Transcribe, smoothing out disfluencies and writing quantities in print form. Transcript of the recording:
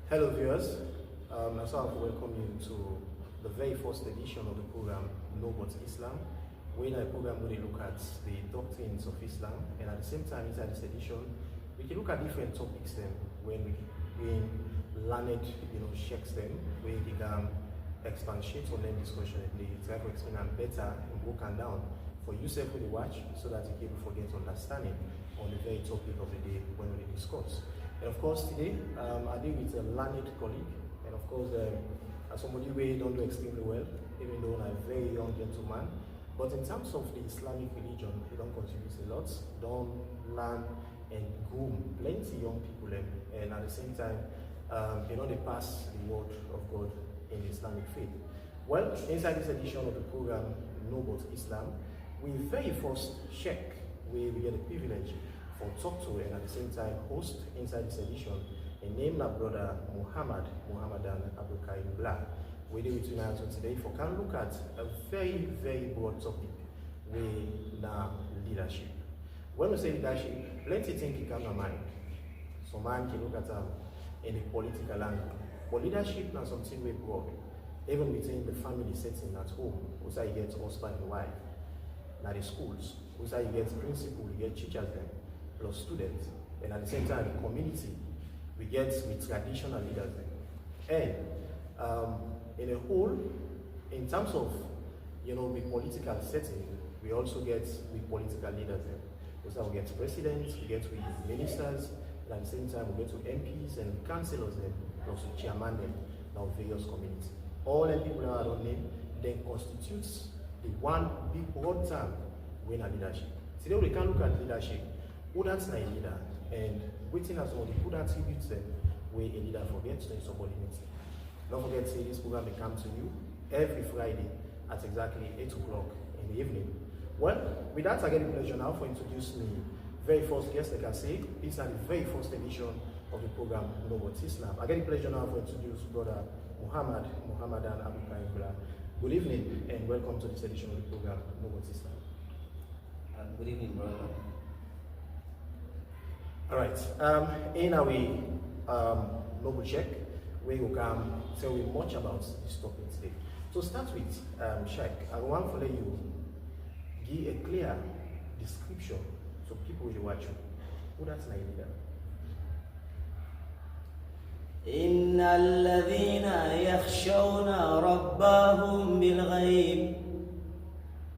Hello viewers, I would like to welcome you to the very first edition of the program Know What Islam, where in a program where we look at the doctrines of Islam, and at the same time inside this edition we can look at different topics then when we learned sheikhs them, where we can expatiate on them discussion and they try to explain them better and broke and down for yourself when you watch so that you can forget understanding on the very topic of the day when we discuss. And of course today I deal with a learned colleague, and of course as somebody who don't do extremely well, even though I'm a very young gentleman, but in terms of the Islamic religion, he don't contribute a lot, don't learn and groom plenty young people, and at the same time they pass the word of God in the Islamic faith. Well, inside this edition of the program Know What Islam, we very first check where we get the privilege for talk to and at the same time host inside this edition a name like brother Muhammad Muhammadan Abdulkarim Gbla. We do it tonight today for can look at a very, very broad topic with now leadership. When we say leadership, plenty things come to mind. Some man can look at in the political angle. But leadership is something very broad. Even within the family setting at home, also you get husband and wife. Now the schools, also you get principal, you get teachers then, plus students, and at the same time the community, we get with traditional leaders then. And in a whole, in terms of the political setting, we also get with political leaders then. Also we get presidents, we get with ministers, and at the same time we get to MPs and councillors then, plus with chairman then, now various communities. All the people that I don't name then constitutes the one big broad term when a leadership. Today we can look at leadership. Who that's not a leader, and waiting as well, who attributes them where a leader forgets to subordinate. Don't forget to say this program will come to you every Friday at exactly 8 o'clock in the evening. Well, with that I get the pleasure now for introduce me very first guest, like I say, this is the very first edition of the program Know What Islam. I get the pleasure now for introduce brother Muhammad Muhammadan Abdulkarim Gbla. Good evening and welcome to this edition of the program Know What Islam. Good evening, brother. All right. In our noble check, we will come tell you much about this topic today. To start with, Sheikh, I want to let you give a clear description so people will watch you. Who that's like leader? إن الذين يخشون ربهم بالغيب